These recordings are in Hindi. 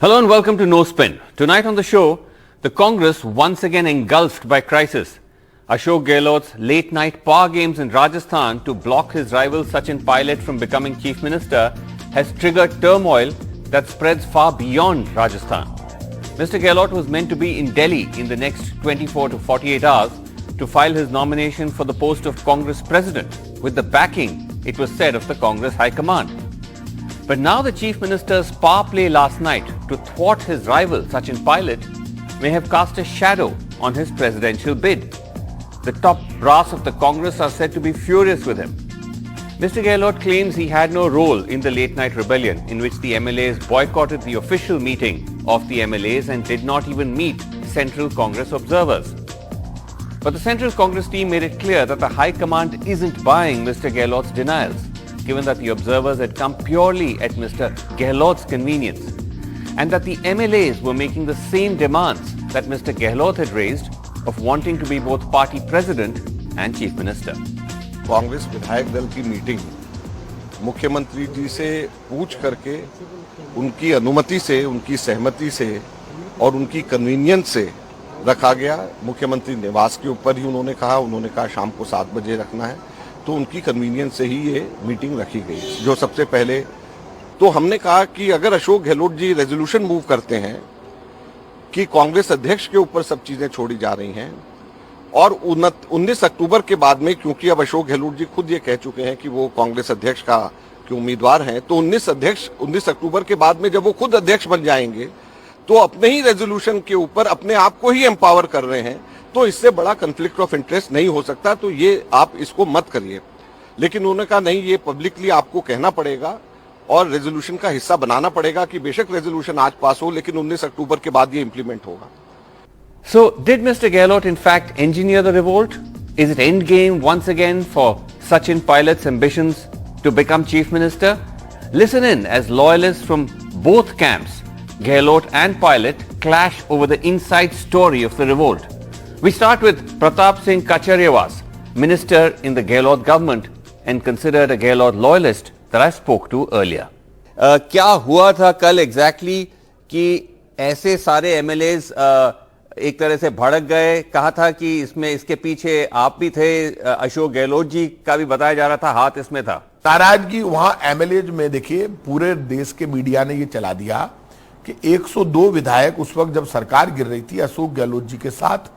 Hello and welcome to No Spin. Tonight on the show, the Congress once again engulfed by crisis. Ashok Gehlot's late night power games in Rajasthan to block his rival Sachin Pilot from becoming chief minister has triggered turmoil that spreads far beyond Rajasthan. Mr. Gehlot was meant to be in Delhi in the next 24 to 48 hours to file his nomination for the post of Congress president with the backing, it was said, of the Congress High Command. But now the Chief Minister's power play last night to thwart his rival Sachin Pilot may have cast a shadow on his presidential bid. The top brass of the Congress are said to be furious with him. Mr. Gehlot claims he had no role in the late night rebellion in which the MLAs boycotted the official meeting of the MLAs and did not even meet Central Congress observers. But the Central Congress team made it clear that the High Command isn't buying Mr. Gehlot's denials, given that the observers had come purely at Mr. Gehlot's convenience, and that the MLAs were making the same demands that Mr. Gehlot had raised of wanting to be both party president and chief minister. Congress विधायक दल की मीटिंग मुख्यमंत्री जी से पूछ करके उनकी अनुमति से, उनकी सहमति से और उनकी कन्वीनियंस से रखा गया। मुख्यमंत्री निवास के ऊपर ही उन्होंने कहा शाम को 7 बजे रखना है, तो उनकी कन्वीनियंस से ही ये मीटिंग रखी गई। जो सबसे पहले तो हमने कहा कि अगर अशोक गहलोत जी रेजोल्यूशन मूव करते हैं कि कांग्रेस अध्यक्ष के ऊपर सब चीजें छोड़ी जा रही हैं और 19 अक्टूबर के बाद में, क्योंकि अब अशोक गहलोत जी खुद ये कह चुके हैं कि वो कांग्रेस अध्यक्ष का के उम्मीदवार हैं, तो 19 अक्टूबर के बाद में जब वो खुद अध्यक्ष बन जाएंगे तो अपने ही रेजोल्यूशन के ऊपर अपने आप को ही एम्पावर कर रहे हैं, तो इससे बड़ा कॉन्फ्लिक्ट ऑफ इंटरेस्ट नहीं हो सकता, तो ये आप इसको मत करिए। लेकिन उन्होंने कहा नहीं, ये पब्लिकली आपको कहना पड़ेगा और रेजोल्यूशन का हिस्सा बनाना पड़ेगा कि बेशक रेजोल्यूशन आज पास हो लेकिन 19 अक्टूबर के बाद ये इंप्लीमेंट होगा। So, did Mr. Gehlot in fact engineer the revolt? Is it endgame once again for Sachin Pilot's ambitions to become chief minister? Listen in as loyalists from both camps, Gehlot and Pilot, clash over the inside story of the revolt. We start with Pratap Singh Kachariawas, minister in the Gehlot government and considered a Gehlot loyalist that I spoke to earlier. क्या हुआ था कल एग्जैक्टली कि ऐसे सारे एमएलएज एक तरह से भड़क गए? कहा था कि इसमें इसके पीछे आप भी थे, अशोक गहलोत जी का भी बताया जा रहा था हाथ इसमें था। नाराजगी वहां एमएलएज में, देखिए पूरे देश के मीडिया ने ये चला दिया कि 102 विधायक उस वक्त जब सरकार गिर रही थी अशोक गहलोत जी के साथ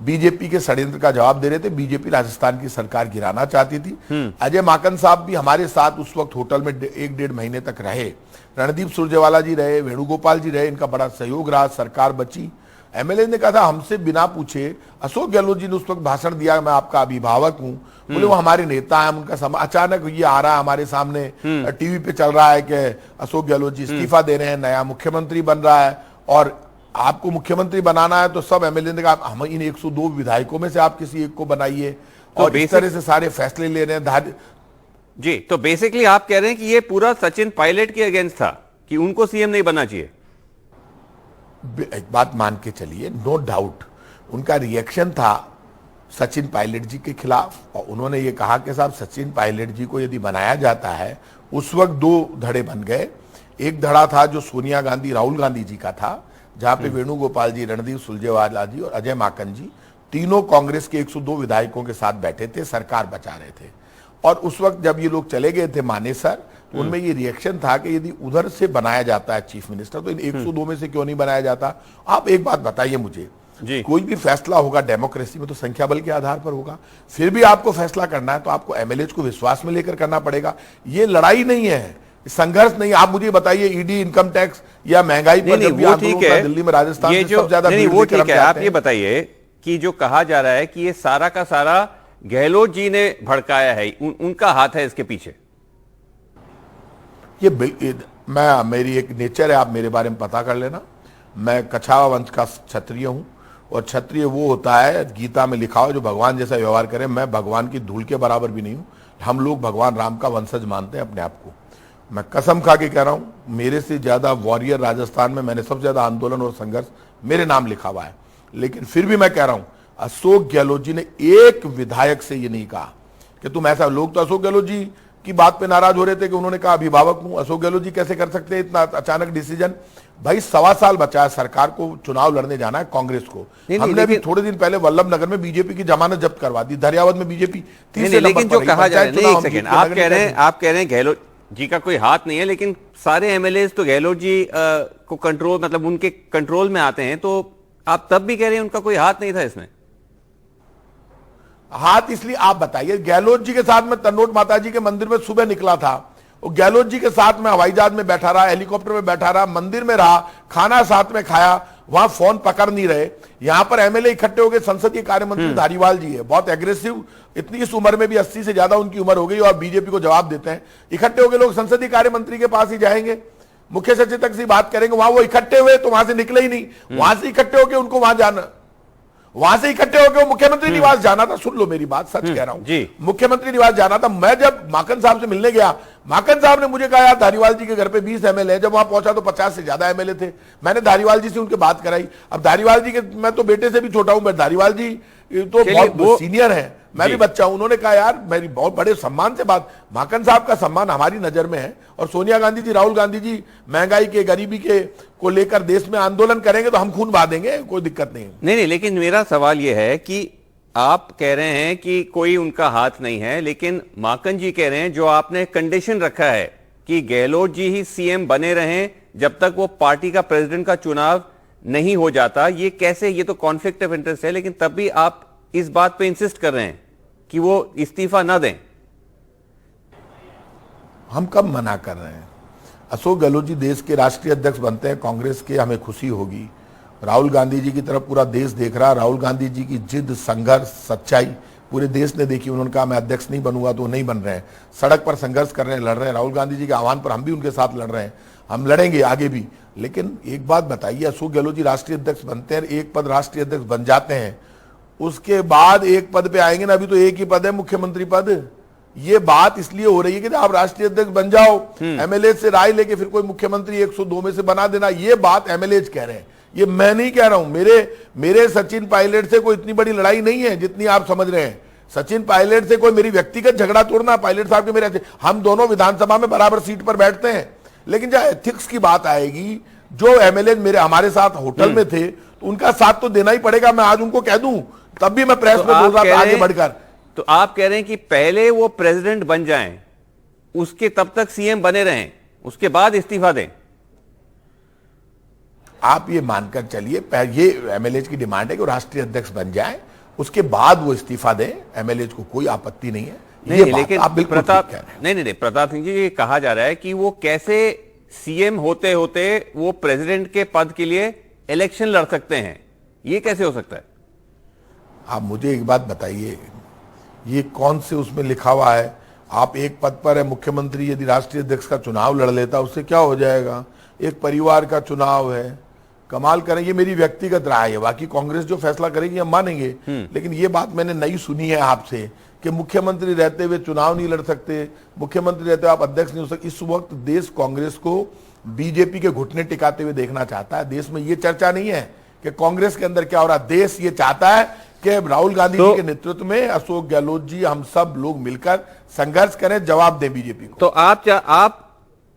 बीजेपी के षड्यंत्र का जवाब दे रहे थे। बीजेपी राजस्थान की सरकार गिराना चाहती थी। अजय माकन साहब भी हमारे साथ उस वक्त होटल में 1-1.5 महीने तक रहे। रणदीप सुरजेवाला जी रहे, वेणुगोपाल जी रहे, इनका बड़ा सहयोग रहा, सरकार बची। एमएलए ने कहा था हमसे बिना पूछे, अशोक गहलोत जी ने उस वक्त भाषण दिया, मैं आपका अभिभावक हूं, बोले वो हमारे नेता हैं, उनका अचानक ये आ रहा है हमारे सामने, टीवी पे चल रहा है कि अशोक गहलोत जी इस्तीफा दे रहे हैं, नया मुख्यमंत्री बन रहा है और आपको मुख्यमंत्री बनाना है। तो सब एमएलए ने कहा हम इन 102 विधायकों में से आप किसी एक को बनाइए, और इस तरह से सारे फैसले ले रहे हैं जी। तो बेसिकली आप कह रहे हैं कि ये पूरा सचिन पायलट के अगेंस्ट था कि उनको सीएम नहीं बनना चाहिए। एक बात मान के चलिए, नो डाउट उनका रिएक्शन था सचिन पायलट जी के खिलाफ, और उन्होंने ये कहा कि साहब सचिन पायलट जी को यदि बनाया जाता है, उस वक्त 2 धड़े बन गए। एक धड़ा था जो सोनिया गांधी राहुल गांधी जी का था, जहां पे वेणुगोपाल जी, रणदीप सुरजेवाला जी और अजय माकन जी तीनों कांग्रेस के 102 विधायकों के साथ बैठे थे, सरकार बचा रहे थे। और उस वक्त जब ये लोग चले गए थे मानेसर, तो उनमें ये रिएक्शन था कि यदि उधर से बनाया जाता है चीफ मिनिस्टर तो इन 102 में से क्यों नहीं बनाया जाता। आप एक बात बताइए मुझे जी, कोई भी फैसला होगा डेमोक्रेसी में तो संख्या बल के आधार पर होगा। फिर भी आपको फैसला करना है तो आपको एमएलए को विश्वास में लेकर करना पड़ेगा। ये लड़ाई नहीं है, संघर्ष नहीं। आप मुझे बताइए ईडी, इनकम टैक्स या महंगाई पर जब भी आंदोलन होता है दिल्ली में, राजस्थान में सबसे ज्यादा वो ठीक है। आप ये बताइए कि जो कहा जा रहा है कि ये सारा का सारा गहलोत जी ने भड़काया है, उनका हाथ है इसके पीछे। ये मेरी एक नेचर है, आप मेरे बारे में पता कर लेना। मैं कछावा वंश का क्षत्रिय हूं, और क्षत्रिय वो होता है, गीता में लिखा हो, जो भगवान जैसा व्यवहार करे। मैं भगवान की धूल के बराबर भी नहीं हूं। हम लोग भगवान राम का वंशज मानते हैं अपने आप को। मैं कसम खा के कह रहा हूं, मेरे से ज्यादा वॉरियर राजस्थान में, मैंने सबसे ज्यादा आंदोलन और संघर्ष मेरे नाम लिखा हुआ है। लेकिन फिर भी मैं कह रहा हूं, अशोक गहलोत जी ने एक विधायक से ये नहीं कहा कि तुम ऐसा। लोग तो अशोक गहलोत जी की बात पे नाराज हो रहे थे कि उन्होंने कहा अभिभावक हूं, अशोक गहलोत जी कैसे कर सकते हैं इतना अचानक डिसीजन। भाई 1.25 साल बचा है, सरकार को चुनाव लड़ने जाना है, कांग्रेस को। हमने अभी थोड़े दिन पहले वल्लभनगर में बीजेपी की जमानत जब्त करवा दी, दरियावत में बीजेपी तीसरे नंबर पर। लेकिन जो कहा जा रहा है, एक सेकंड, आप कह रहे हैं गहलोत जी का कोई हाथ नहीं है, लेकिन सारे एमएलए तो गहलोत जी को कंट्रोल, मतलब उनके कंट्रोल में आते हैं, तो आप तब भी कह रहे हैं उनका कोई हाथ नहीं था इसमें। हाथ इसलिए आप बताइए, गहलोत जी के साथ में तन्नोट माता जी के मंदिर में सुबह निकला था, और गहलोत जी के साथ में हवाई जहाज में बैठा रहा, हेलीकॉप्टर में बैठा रहा, मंदिर में रहा, खाना साथ में खाया, वहां फोन पकड़ नहीं रहे। यहां पर एमएलए इकट्ठे हो गए, संसदीय कार्य मंत्री धारीवाल जी है, बहुत एग्रेसिव, इतनी इस उम्र में भी 80 से ज्यादा उनकी उम्र हो गई और बीजेपी को जवाब देते हैं। इकट्ठे हो गए लोग संसदीय कार्य मंत्री के पास ही जाएंगे, मुख्य सचिव तक से बात करेंगे, वहां वो इकट्ठे हुए तो वहां से निकले ही नहीं, वहां से इकट्ठे होकर उनको वहां जाना, वहां से इकट्ठे होकर मुख्यमंत्री निवास जाना था। सुन लो मेरी बात, सच कह रहा हूं, मुख्यमंत्री निवास जाना था। मैं जब माकन साहब से मिलने गया, माकन साहब ने मुझे कहा यार धारीवाल जी के घर पे 20 एमएलए, जब वहां पहुंचा तो 50 से ज्यादा एमएलए थे। मैंने धारीवाल जी से उनके बात कराई। अब धारीवाल जी के, मैं तो बेटे से भी छोटा हूं, मैं धारीवाल जी तो बहुत सीनियर है, मैं भी बच्चा हूं। उन्होंने कहा यार मेरी बहुत बड़े सम्मान से बात, माकन साहब का सम्मान हमारी नजर में है, और सोनिया गांधी जी, राहुल गांधी जी महंगाई के, गरीबी के को लेकर देश में आंदोलन करेंगे तो हम खून बहा देंगे, कोई दिक्कत नहीं। नहीं, लेकिन मेरा सवाल यह है कि आप कह रहे हैं कि कोई उनका हाथ नहीं है, लेकिन माकन जी कह रहे हैं जो आपने कंडीशन रखा है कि गहलोत जी ही सीएम बने रहें जब तक वो पार्टी का प्रेसिडेंट का चुनाव नहीं हो जाता, ये कैसे, ये तो कॉन्फ्लिक्ट ऑफ इंटरेस्ट है, लेकिन तब भी आप इस बात पे इंसिस्ट कर रहे हैं कि वो इस्तीफा ना दें। हम कब मना कर रहे हैं? अशोक गहलोत जी देश के राष्ट्रीय अध्यक्ष बनते हैं कांग्रेस के, हमें खुशी होगी। राहुल गांधी जी की तरफ पूरा देश देख रहा, राहुल गांधी जी की जिद, संघर्ष, सच्चाई पूरे देश ने देखी। उन्होंने कहा मैं अध्यक्ष नहीं बनूंगा तो नहीं बन रहे हैं, सड़क पर संघर्ष कर रहे हैं, लड़ रहे हैं। राहुल गांधी जी के आह्वान पर हम भी उनके साथ लड़ रहे हैं, हम लड़ेंगे आगे भी। लेकिन एक बात बताइए, अशोक गहलोत जी राष्ट्रीय अध्यक्ष बनते हैं, एक पद राष्ट्रीय अध्यक्ष बन जाते हैं, उसके बाद एक पद पे आएंगे ना, अभी तो एक ही पद है, मुख्यमंत्री पद। ये बात इसलिए हो रही है कि आप राष्ट्रीय अध्यक्ष बन जाओ, एमएलए से राय लेके फिर कोई मुख्यमंत्री 102 में से बना देना, ये बात एमएलए कह रहे हैं, ये मैं नहीं कह रहा हूं। मेरे सचिन पायलट से कोई इतनी बड़ी लड़ाई नहीं है जितनी आप समझ रहे हैं। सचिन पायलट से कोई मेरी व्यक्तिगत झगड़ा तोड़ना, पायलट साहब के मेरे, हम दोनों विधानसभा में बराबर सीट पर बैठते हैं, लेकिन जब एथिक्स की बात आएगी, जो एमएलए मेरे हमारे साथ होटल में थे तो उनका साथ तो देना ही पड़ेगा। मैं आज उनको कह दूं, तब भी मैं प्रेस में बोल रहा था आगे बढ़कर। तो आप कह रहे हैं कि पहले वो प्रेसिडेंट बन जाएं, उसके तब तक सीएम बने रहें, उसके बाद इस्तीफा दें। आप ये मानकर चलिए, ये एमएलए की डिमांड है कि वो राष्ट्रीय अध्यक्ष बन जाए, उसके बाद वो इस्तीफा दें, एमएलए को कोई आपत्ति नहीं है। नहीं, लेकिन आप बिल्कुल प्रताप नहीं, प्रताप सिंह जी, ये कहा जा रहा है कि वो कैसे सीएम होते होते वो प्रेसिडेंट के पद के लिए इलेक्शन लड़ सकते हैं, ये कैसे हो सकता है? आप मुझे एक बात बताइए, ये कौन से उसमें लिखा हुआ है? आप एक पद पर है, मुख्यमंत्री यदि राष्ट्रीय अध्यक्ष का चुनाव लड़ लेता उससे क्या हो जाएगा? एक परिवार का चुनाव है, कमाल करें। ये मेरी व्यक्तिगत राय है, बाकी कांग्रेस जो फैसला करेगी हम मानेंगे, लेकिन ये बात मैंने नई सुनी है आपसे कि मुख्यमंत्री रहते हुए चुनाव नहीं लड़ सकते, मुख्यमंत्री रहते हुए आप अध्यक्ष नहीं हो सकते। इस वक्त देश कांग्रेस को बीजेपी के घुटने टिकाते हुए देखना चाहता है। देश में ये चर्चा नहीं है कि कांग्रेस के अंदर क्या हो रहा है, देश ये चाहता है कि राहुल गांधी जी के नेतृत्व में अशोक गहलोत जी, हम सब लोग मिलकर संघर्ष करें, जवाब दें बीजेपी को। तो आप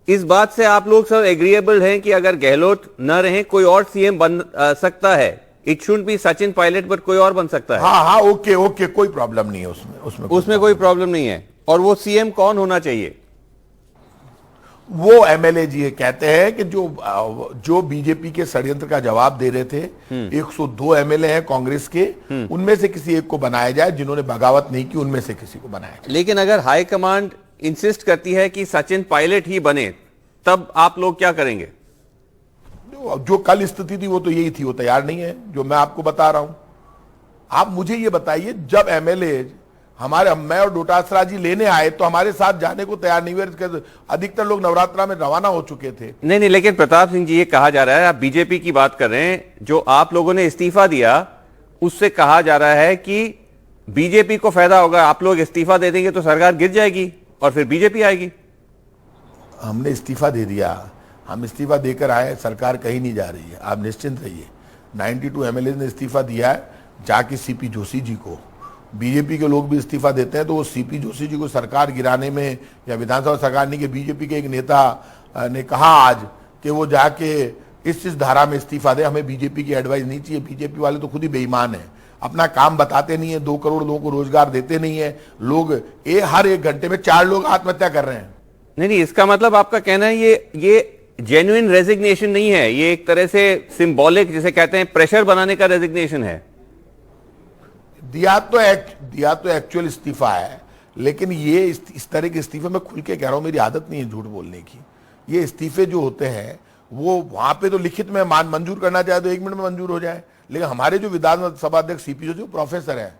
इस बात से आप लोग सब एग्रीएबल हैं कि अगर गहलोत न रहे कोई और सीएम बन सकता है, it should be Sachin Pilot but कोई और बन सकता है? हाँ, ओके, कोई प्रॉब्लम नहीं है उसमें कोई प्रॉब्लम नहीं है। और वो सीएम कौन होना चाहिए? वो एमएलए जी कहते हैं कि जो बीजेपी के षड्यंत्र का जवाब दे रहे थे, 102 एमएलए हैं कांग्रेस के, उनमें से किसी एक को बनाया जाए, जिन्होंने बगावत नहीं की उनमें से किसी को बनाया जाए। लेकिन अगर हाईकमांड इंसिस्ट करती है कि सचिन पायलट ही बने, तब आप लोग क्या करेंगे? जो कल स्थिति थी वो तो यही थी, वो तैयार नहीं है, जो मैं आपको बता रहा हूं। आप मुझे ये बताइए, जब एमएलए हमारे, मैं और डोटासरा जी लेने आए तो हमारे साथ जाने को तैयार नहीं हुए, अधिकतर लोग नवरात्रा में रवाना हो चुके थे। नहीं, लेकिन प्रताप सिंह जी, ये कहा जा रहा है, आप बीजेपी की बात कर रहे हैं, जो आप लोगों ने इस्तीफा दिया उससे कहा जा रहा है कि बीजेपी को फायदा होगा, आप लोग इस्तीफा दे देंगे तो सरकार गिर जाएगी और फिर बीजेपी आएगी। हमने इस्तीफा दे दिया, हम इस्तीफा देकर आए, सरकार कहीं नहीं जा रही है, आप निश्चिंत रहिए। 92 एमएलए ने इस्तीफा दिया है, जाके सीपी जोशी जी को। बीजेपी के लोग भी इस्तीफा देते हैं तो वो सीपी जोशी जी को सरकार गिराने में, या विधानसभा सरकार नहीं, कि बीजेपी के एक नेता ने कहा आज कि वो जाके इस धारा में इस्तीफा दे, हमें बीजेपी की एडवाइस नहीं चाहिए। बीजेपी वाले तो खुद ही बेईमान है, अपना काम बताते नहीं है, 2 करोड़ लोगों को रोजगार देते नहीं है। लोग हर 1 घंटे में 4 लोग आत्महत्या कर रहे हैं। नहीं, इसका मतलब आपका कहना है ये जेन्युइन रेजिग्नेशन नहीं है, ये एक तरह से सिंबॉलिक, जिसे कहते हैं प्रेशर बनाने का रेजिग्नेशन है। दिया तो एक्चुअल इस्तीफा है, लेकिन ये इस तरह के इस्तीफे में खुल के कह रहा हूं, मेरी आदत नहीं है झूठ बोलने की। ये इस्तीफे जो होते हैं वो वहां पे तो लिखित में मंजूर करना चाहे तो 1 मिनट में मंजूर हो जाए, लेकिन हमारे जो विधानसभा अध्यक्ष सीपी जो प्रोफेसर है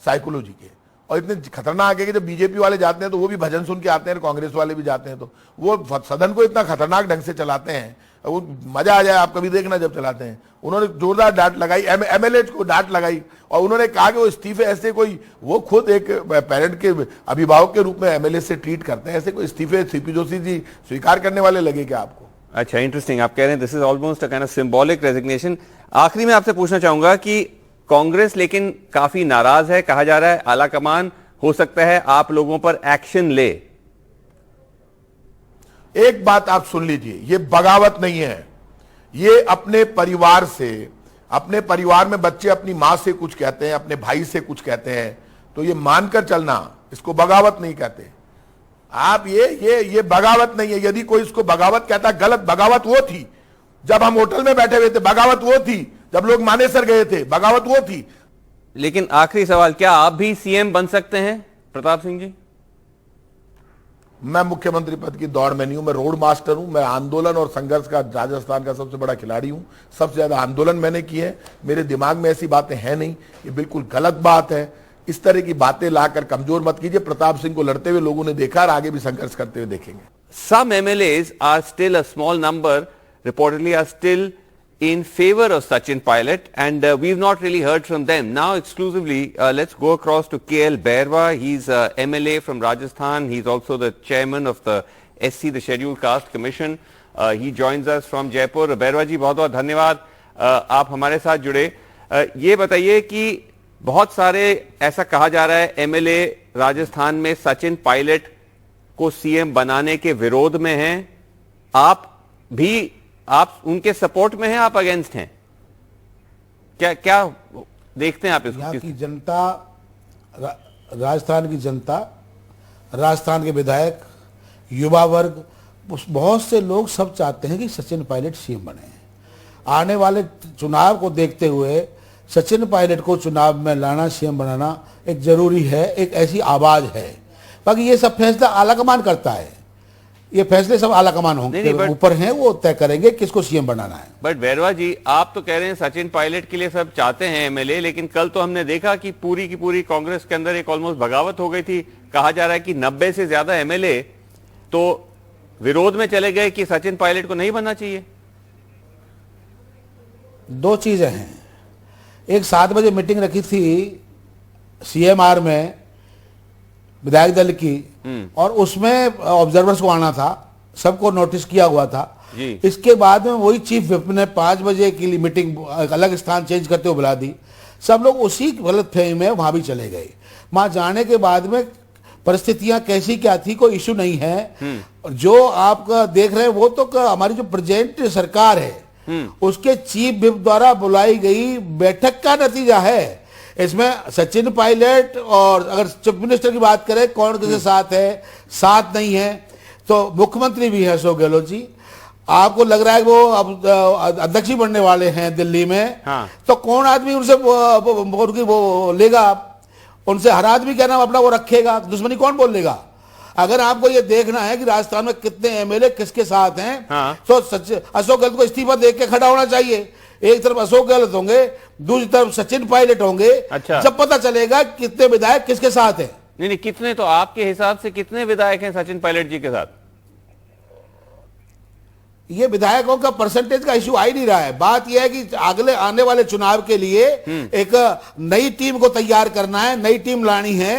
साइकोलॉजी के, और इतने खतरनाक है कि जब बीजेपी वाले जाते हैं तो वो भी भजन सुन के आते हैं, कांग्रेस वाले भी जाते हैं तो वो सदन को इतना खतरनाक ढंग से चलाते हैं, वो मजा आ जाए, आप कभी देखना जब चलाते हैं। उन्होंने जोरदार डांट लगाई, एमएलए को डांट लगाई, और उन्होंने कहा कि वो इस्तीफे ऐसे कोई, वो खुद एक पेरेंट के अभिभावक के रूप में एमएलए से ट्रीट करते हैं, ऐसे कोई इस्तीफे सीपी जोशी जी स्वीकार करने वाले लगे क्या आपको? अच्छा, इंटरेस्टिंग। आप कह रहे हैं this is almost a kind of symbolic resignation. आखिरी में आपसे पूछना चाहूंगा कि कांग्रेस लेकिन काफी नाराज है, कहा जा रहा है आला कमान हो सकता है आप लोगों पर एक्शन ले। एक बात आप सुन लीजिए, ये बगावत नहीं है, ये अपने परिवार से, अपने परिवार में बच्चे अपनी मां से कुछ कहते हैं, अपने भाई से कुछ कहते हैं, तो ये मानकर चलना, इसको बगावत नहीं कहते आप। ये बगावत नहीं है। यदि कोई इसको बगावत कहता, गलत। बगावत वो थी जब हम होटल में बैठे हुए थे, बगावत वो थी जब लोग मानेसर गए थे, बगावत वो थी। लेकिन आखिरी सवाल, क्या आप भी सीएम बन सकते हैं प्रताप सिंह जी? मैं मुख्यमंत्री पद की दौड़ में नहीं हूं, मैं रोड मास्टर हूं। मैं आंदोलन और संघर्ष का राजस्थान का सबसे बड़ा खिलाड़ी हूं। सबसे ज्यादा आंदोलन मैंने किए हैं। मेरे दिमाग में ऐसी बातें हैं नहीं, ये बिल्कुल गलत बात है। इस तरह की बातें लाकर कमजोर मत कीजिए। प्रताप सिंह को लड़ते हुए लोगों ने देखा और आगे भी संघर्ष करते हुए देखेंगे। Some MLAs are still a small number, reportedly are still in favor of Sachin Pilot, and we've not really heard from them. Now exclusively, let's go across to KL Bairwa. He's MLA from Rajasthan. He's also the chairman of the SC, the Scheduled Caste Commission. He joins us from Jaipur. Bairwa ji, बहुत बहुत धन्यवाद आप हमारे साथ जुड़े। ये बताइए कि बहुत सारे ऐसा कहा जा रहा है MLA राजस्थान में सचिन पायलट को सीएम बनाने के विरोध में हैं। आप उनके सपोर्ट में हैं, आप अगेंस्ट हैं? क्या देखते हैं आप इसको? यहाँ की जनता, राजस्थान की जनता, राजस्थान के विधायक, युवा वर्ग, बहुत से लोग सब चाहते हैं कि सचिन पायलट सीएम बने। आने वाले चुनाव को देखते हुए सचिन पायलट को चुनाव में लाना, सीएम बनाना एक जरूरी है, एक ऐसी आवाज है। बाकी ये सब फैसला आलाकमान करता है, ये फैसले सब आलाकमान होंगे, ऊपर हैं, वो तय करेंगे किसको सीएम बनाना है। बट बैरवा जी, आप तो कह रहे हैं सचिन पायलट के लिए सब चाहते हैं एमएलए, लेकिन कल तो हमने देखा कि पूरी की पूरी कांग्रेस के अंदर एक ऑलमोस्ट बगावत हो गई थी। कहा जा रहा है कि 90 से ज्यादा एमएलए तो विरोध में चले गए कि सचिन पायलट को नहीं बनना चाहिए। 2 चीजें हैं। एक 7 बजे मीटिंग रखी थी सीएमआर में विधायक दल की, और उसमें ऑब्जर्वर्स को आना था, सबको नोटिस किया हुआ था। इसके बाद में वही चीफ विप ने 5 बजे की मीटिंग अलग स्थान चेंज करते हुए बुला दी। सब लोग उसी गलतफहमी में वहां भी चले गए। वहां जाने के बाद में परिस्थितियां कैसी क्या थी, कोई इशू नहीं है। जो आप देख रहे हैं वो तो हमारी जो प्रेजेंट सरकार है उसके चीफ विप द्वारा बुलाई गई बैठक का नतीजा है। इसमें सचिन पायलट, और अगर चीफ मिनिस्टर की बात करें कौन किसके साथ है, साथ नहीं है, तो मुख्यमंत्री भी है अशोक गहलोत जी। आपको लग रहा है वो अब अध्यक्ष ही बनने वाले हैं दिल्ली में। तो कौन आदमी उनसे वो लेगा? उनसे हर आदमी क्या नाम अपना वो रखेगा, दुश्मनी कौन बोल लेगा? अगर आपको ये देखना है कि राजस्थान में कितने एमएलए किसके साथ हैं, तो अशोक गहलोत को इस्तीफा देख के खड़ा होना चाहिए। एक तरफ अशोक गहलोत होंगे, दूसरी तरफ सचिन पायलट होंगे। अच्छा। जब पता चलेगा कितने विधायक किसके साथ हैं। नहीं, कितने, तो आपके हिसाब से कितने विधायक हैं सचिन पायलट जी के साथ? ये विधायकों का परसेंटेज का इशू आ ही नहीं रहा है। बात यह है कि अगले आने वाले चुनाव के लिए एक नई टीम को तैयार करना है, नई टीम लानी है।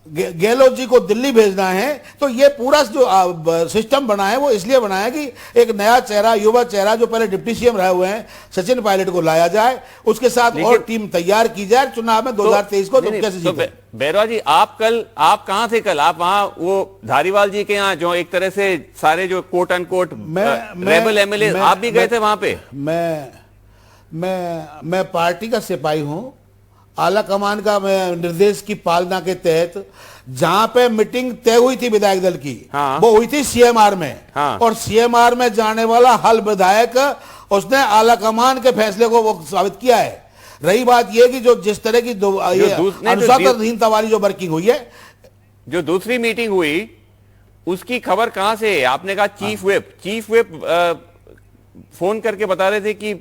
गहलोत जी को दिल्ली भेजना है, तो ये पूरा जो सिस्टम बना है वो इसलिए बना है कि एक नया चेहरा, युवा चेहरा जो पहले डिप्टी सीएम रहे हुए हैं, सचिन पायलट को लाया जाए, उसके साथ और टीम तैयार की जाए चुनाव में 2023 को। तो कैसे जीते? बैरवा जी, आप कहां थे कल? आप वहां वो धारीवाल जी के यहाँ जो एक तरह से सारे जो कोट अनकोट रेबल एमएलए, आप भी गए थे वहां पे? मैं पार्टी का सिपाही हूं, आला कमान का मैं निर्देश की पालना के तहत जहां पे मीटिंग तय हुई थी विधायक दल की, हाँ। वो हुई थी सीएमआर में, हाँ। और सीएमआर में जाने वाला हल विधायक उसने आला कमान के फैसले को वो साबित किया है। रही बात ये कि जो जिस तरह की अनुशासनहीनता वाली जो वर्किंग हुई है, जो दूसरी मीटिंग हुई उसकी खबर कहां से है? आपने कहा चीफ व्हिप फोन करके बता रहे थे कि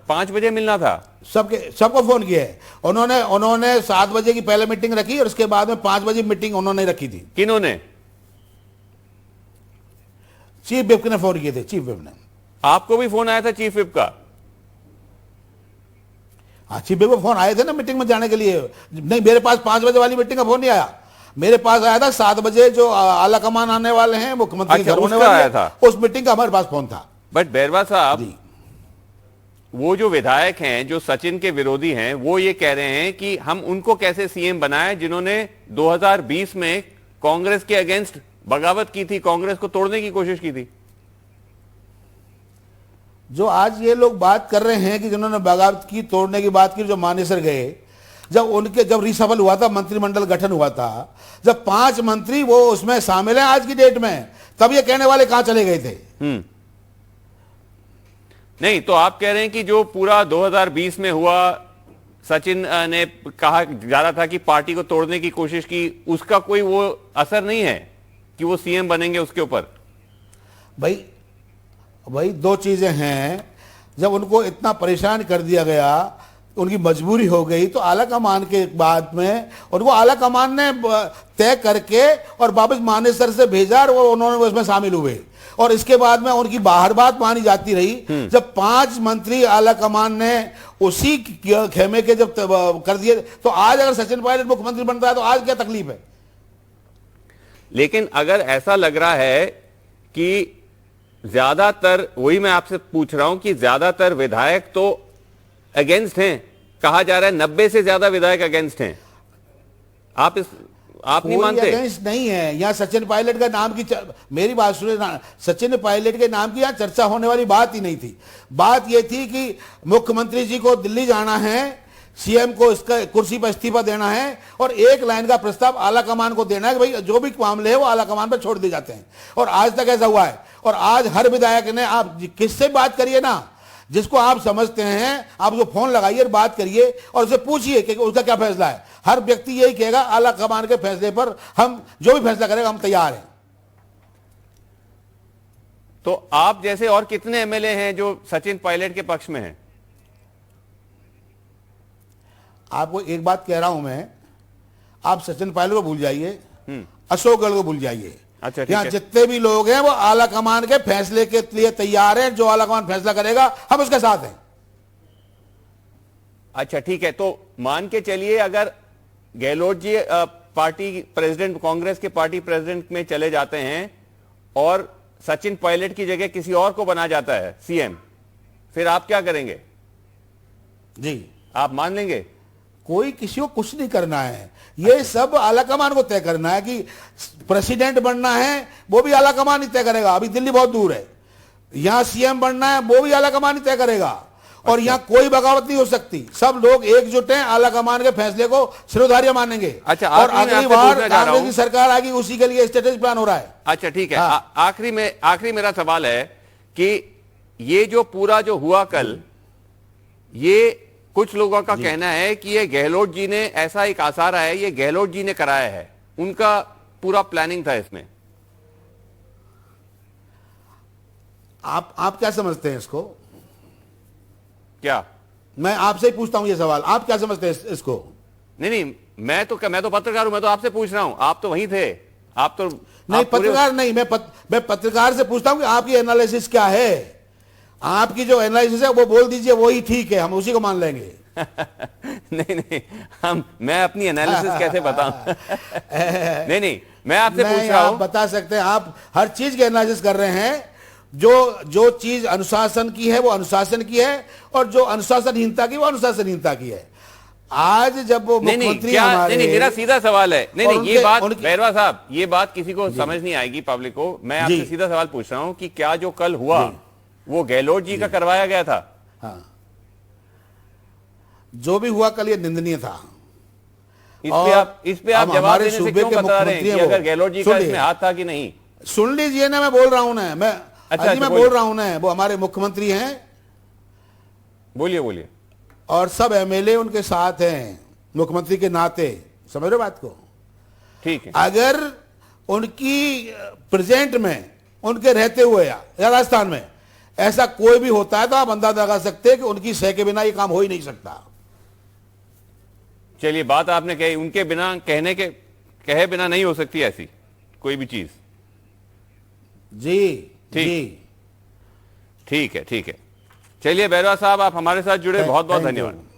5 बजे मिलना था। सबको फोन किया है उन्होंने 7 बजे की पहले मीटिंग रखी और उसके बाद में 5 बजे मीटिंग उन्होंने रखी थी। किन्होंने? चीफ व्हिप ने फोन किए थे। चीफ व्हिप ने। आपको भी फोन आया था चीफ व्हिप का? हाँ, चीफ व्हिप को फोन आए थे ना मीटिंग में जाने के लिए। नहीं, मेरे पास 5 बजे वाली मीटिंग का फोन नहीं आया, मेरे पास आया था 7 बजे जो आला कमान आने वाले हैं, मुख्यमंत्री घर होने वाले हैं, उस मीटिंग का हमारे पास फोन था। बट बैरवा साहब, वो जो विधायक हैं जो सचिन के विरोधी हैं, वो ये कह रहे हैं कि हम उनको कैसे सीएम बनाए जिन्होंने 2020 में कांग्रेस के अगेंस्ट बगावत की थी, कांग्रेस को तोड़ने की कोशिश की थी। जो आज ये लोग बात कर रहे हैं कि जिन्होंने बगावत की, तोड़ने की बात की, जो मानेसर गए, जब रिसफल हुआ था, मंत्रिमंडल गठन हुआ था, जब 5 मंत्री वो उसमें शामिल हैं आज की डेट में, तब ये कहने वाले कहां चले गए थे? नहीं, तो आप कह रहे हैं कि जो पूरा 2020 में हुआ, सचिन ने कहा जा रहा था कि पार्टी को तोड़ने की कोशिश की, उसका कोई वो असर नहीं है कि वो सीएम बनेंगे उसके ऊपर? भाई 2 चीजें हैं। जब उनको इतना परेशान कर दिया गया, उनकी मजबूरी हो गई, तो आला कमान के बाद में उनको आला कमान ने तय करके और वापस मानेसर से भेजा और उन्होंने उसमें शामिल हुए, और इसके बाद में उनकी बाहर बात मानी जाती रही। जब 5 मंत्री आला कमान ने उसी खेमे के जब कर दिए, तो आज अगर सचिन पायलट मुख्यमंत्री बनता है तो आज क्या तकलीफ है? लेकिन अगर ऐसा लग रहा है कि ज्यादातर, वही मैं आपसे पूछ रहा हूं कि ज्यादातर विधायक तो अगेंस्ट हैं, कहा जा रहा है 90 से ज्यादा विधायक अगेंस्ट हैं, आप नहीं मानते? अगेंस्ट नहीं है। यहाँ सचिन पायलट का नाम की मेरी बात सुने, सचिन पायलट के नाम की यहाँ चर्चा होने वाली बात ही नहीं थी। बात यह थी कि मुख्यमंत्री जी को दिल्ली जाना है, सीएम को इसका कुर्सी पर इस्तीफा देना है, और एक लाइन का प्रस्ताव आला कमान को देना है कि भाई जो भी मामले है वो आला कमान पर छोड़ दिए जाते हैं। और आज तक ऐसा हुआ है। और आज हर विधायक ने, आप किससे बात करिए ना, जिसको आप समझते हैं, आप उसको फोन लगाइए और बात करिए और उससे पूछिए कि उसका क्या फैसला है। हर व्यक्ति यही कहेगा आला कमान के फैसले पर हम जो भी फैसला करेगा हम तैयार हैं। तो आप जैसे और कितने एमएलए हैं जो सचिन पायलट के पक्ष में हैं? आपको एक बात कह रहा हूं मैं, आप सचिन पायलट को भूल जाइए, अशोक गहलोत को भूल जाइए। अच्छा, यहाँ जितने भी लोग हैं वो आला कमान के फैसले के लिए तैयार हैं। जो आला कमान फैसला करेगा हम उसके साथ हैं। अच्छा, ठीक है। तो मान के चलिए अगर गहलोत जी पार्टी प्रेसिडेंट, कांग्रेस के पार्टी प्रेसिडेंट में चले जाते हैं और सचिन पायलट की जगह किसी और को बना जाता है सीएम, फिर आप क्या करेंगे? जी, आप मान लेंगे? कोई किसी को कुछ नहीं करना है, ये सब आला कमान को तय करना है। कि प्रेसिडेंट बनना है वो भी आला कमान ही तय करेगा, अभी दिल्ली बहुत दूर है। यहां सीएम बनना है वो भी आला कमान ही तय करेगा। और यहां कोई बगावत नहीं हो सकती, सब लोग एकजुट हैं, आला कमान के फैसले को शिरोधार्य मानेंगे। अच्छा, और अगली बार कांग्रेस की सरकार आएगी, उसी के लिए स्ट्रेटेजी प्लान हो रहा है। अच्छा, ठीक है। आखिरी मेरा सवाल है कि ये जो पूरा जो हुआ कल, ये कुछ लोगों का कहना है कि ये गहलोत जी ने, ऐसा एक आसार है ये गहलोत जी ने कराया है, उनका पूरा प्लानिंग था इसमें। आप क्या समझते हैं इसको? क्या? मैं आपसे ही पूछता हूं ये सवाल, आप क्या समझते हैं इसको? नहीं, मैं तो पत्रकार हूं, मैं तो आपसे पूछ रहा हूं, आप तो वहीं थे। आप तो नहीं, पत्रकार नहीं, मैं पत्रकार से पूछता हूं कि आपकी एनालिसिस क्या है। आपकी जो एनालिसिस है वो बोल दीजिए, वही ठीक है, हम उसी को मान लेंगे। नहीं, मैं अपनी एनालिसिस कैसे बताऊं? नहीं, मैं आपसे पूछ रहा आप हूं। बता सकते हैं, आप हर चीज के एनालिसिस कर रहे हैं। जो चीज अनुशासन की है वो अनुशासन की है, और जो अनुशासनहीनता की वो अनुशासनहीनता की है। आज जब वो मुख्यमंत्री हमारे, नहीं, मेरा सीधा सवाल है, नहीं, ये बात उनके बैरवा साहब, ये बात किसी को समझ नहीं आएगी, पब्लिक को। मैं आपसे सीधा सवाल पूछ रहा हूं कि क्या जो कल हुआ वो गहलोत जी का करवाया गया था? हाँ, जो भी हुआ कल ये निंदनीय था। इस पे आप जवाब हमारे देने से सूबे क्यों के बता रहे हैं मुख्यमंत्री कि हैं वो? अगर गहलोत जी का सुनिए। इसमें हाथ था कि नहीं? सुन लीजिए ना, मैं बोल रहा हूं ना, मैं अच्छा, मैं बोलिए। बोल रहा हूं ना, वो हमारे मुख्यमंत्री हैं बोलिए। और सब एमएलए उनके साथ हैं मुख्यमंत्री के नाते, समझ रहे हो बात को? ठीक है। अगर उनकी प्रेजेंट में, उनके रहते हुए या राजस्थान में ऐसा कोई भी होता है तो आप अंदाजा लगा सकते हैं कि उनकी सह के बिना ये काम हो ही नहीं सकता। चलिए, बात आपने कही, उनके बिना कहे बिना नहीं हो सकती ऐसी कोई भी चीज। जी ठीक है। चलिए बैरवा साहब, आप हमारे साथ जुड़े, बहुत बहुत Thank you. धन्यवाद।